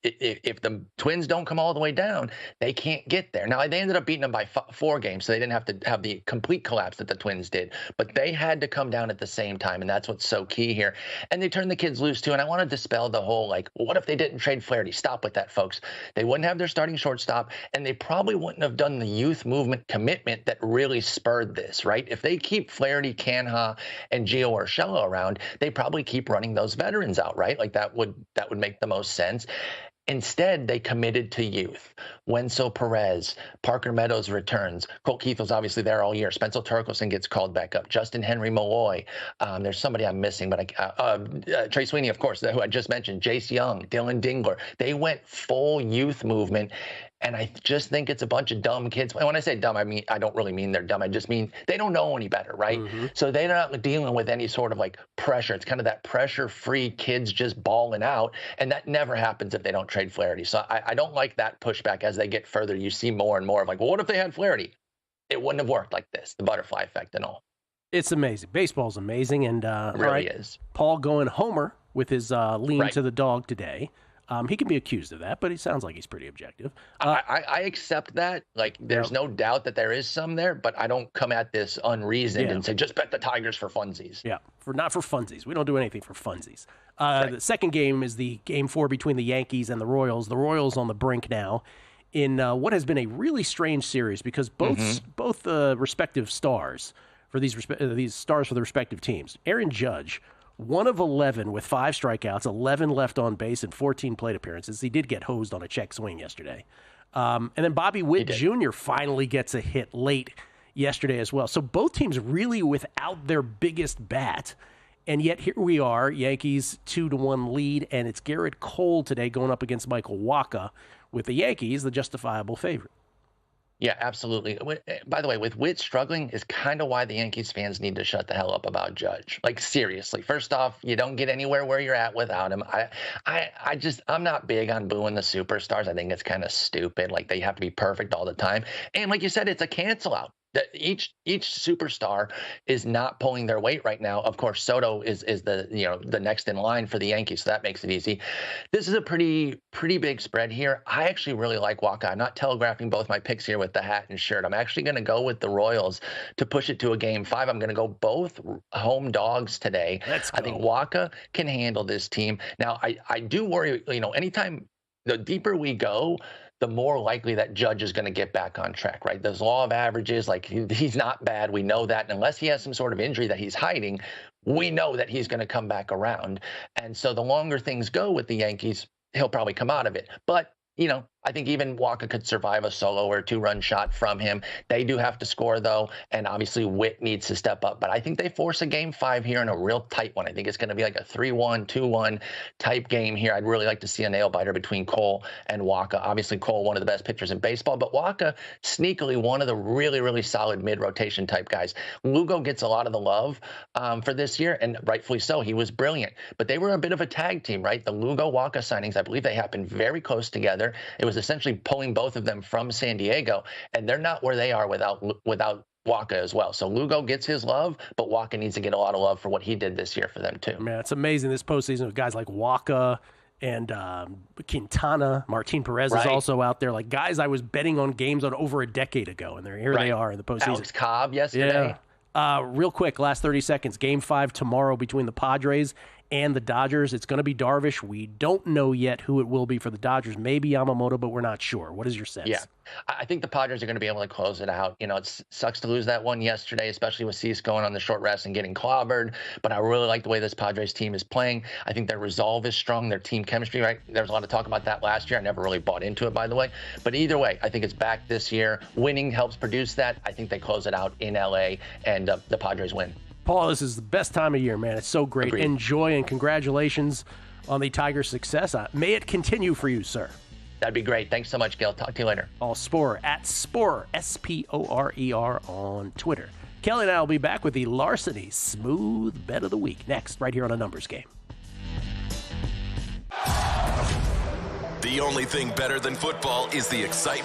if the Twins don't come all the way down, they can't get there. Now, they ended up beating them by 4 games, so they didn't have to have the complete collapse that the Twins did. But they had to come down at the same time, and that's what's so key here. And they turned the kids loose, too. And I want to dispel the whole, what if they didn't trade Flaherty? Stop with that, folks. They wouldn't have their starting shortstop, and they probably wouldn't have done the youth movement commitment that really spurred this, right? If they keep Flaherty, Canha, and Gio Urshela around, they probably keep running those veterans out, right? That would make the most sense. Instead, they committed to youth. Wenzel Perez, Parker Meadows returns. Colt Keithel's obviously there all year. Spencer Torkelson gets called back up. Justin Henry Malloy. There's somebody I'm missing, but Trey Sweeney, of course, who I just mentioned. Jace Young, Dylan Dingler. They went full youth movement. And I just think it's a bunch of dumb kids. And when I say dumb, I don't really mean they're dumb. I just mean they don't know any better, right? Mm-hmm. So they're not dealing with any sort of pressure. It's kind of that pressure-free kids just balling out. And that never happens if they don't trade Flaherty. So I don't like that pushback as they get further. You see more and more of well, what if they had Flaherty? It wouldn't have worked like this, the butterfly effect and all. It's amazing. Baseball's amazing. And it really is. Paul going homer with his lean to the dog today. He can be accused of that, but he sounds like he's pretty objective. I accept that. There's no doubt that there is some there, but I don't come at this unreasoned and say, just bet the Tigers for funsies. Yeah, not for funsies. We don't do anything for funsies. The second game is the Game 4 between the Yankees and the Royals. The Royals on the brink now in what has been a really strange series, because both respective stars for these stars for the respective teams. Aaron Judge, 1 of 11 with 5 strikeouts, 11 left on base, and 14 plate appearances. He did get hosed on a check swing yesterday. And then Bobby Witt Jr. finally gets a hit late yesterday as well. So both teams really without their biggest bat. And yet here we are, Yankees 2-1 lead, and it's Garrett Cole today going up against Michael Wacha, with the Yankees the justifiable favorite. Yeah, absolutely. By the way, with Witt struggling is kind of why the Yankees fans need to shut the hell up about Judge. Seriously. First off, you don't get anywhere where you're at without him. I'm not big on booing the superstars. I think it's kind of stupid. They have to be perfect all the time. And like you said, it's a cancel out. Each superstar is not pulling their weight right now. Of course, Soto is the next in line for the Yankees, so that makes it easy. This is a pretty big spread here. I actually really like Wacha. I'm not telegraphing both my picks here with the hat and shirt. I'm actually going to go with the Royals to push it to a Game 5. I'm going to go both home dogs today. I think Wacha can handle this team. Now, I do worry. Anytime the deeper we go, the more likely that Judge is going to get back on track, right? There's law of averages. He's not bad. We know that. And unless he has some sort of injury that he's hiding, we know that he's going to come back around. And so the longer things go with the Yankees, he'll probably come out of it. But, I think even Wacha could survive a solo or 2-run shot from him. They do have to score, though, and obviously Witt needs to step up. But I think they force a Game 5 here in a real tight one. I think it's going to be a 3-1, 2-1 type game here. I'd really like to see a nail-biter between Cole and Wacha. Obviously, Cole, one of the best pitchers in baseball, but Wacha, sneakily, one of the really, really solid mid-rotation type guys. Lugo gets a lot of the love for this year, and rightfully so. He was brilliant. But they were a bit of a tag team, right? The Lugo-Wacha signings, I believe they happened very close together. It was essentially pulling both of them from San Diego, and they're not where they are without Wacha as well. So Lugo gets his love, but Wacha needs to get a lot of love for what he did this year for them too. Man, it's amazing this postseason with guys like Wacha and Quintana. Martin Perez is also out there. Guys I was betting on games on over a decade ago, and they are in the postseason. Alex Cobb yesterday. Yeah. Real quick, last 30 seconds. Game 5 tomorrow between the Padres and the Dodgers. It's going to be Darvish. We don't know yet who it will be for the Dodgers. Maybe Yamamoto, but we're not sure. What is your sense? Yeah, I think the Padres are going to be able to close it out. It sucks to lose that one yesterday, especially with Cease going on the short rest and getting clobbered. But I really like the way this Padres team is playing. I think their resolve is strong, their team chemistry, right? There's a lot of talk about that last year. I never really bought into it, by the way. But either way, I think it's back this year. Winning helps produce that. I think they close it out in L.A., and the Padres win. Paul, this is the best time of year, man. It's so great. Agreed. Enjoy, and congratulations on the Tigers' success. May it continue for you, sir. That'd be great. Thanks so much, Gill. Talk to you later. All Sporer, at Sporer, Sporer on Twitter. Kelley and I will be back with the Larceny Smooth Bet of the Week next, right here on A Numbers Game. The only thing better than football is the excitement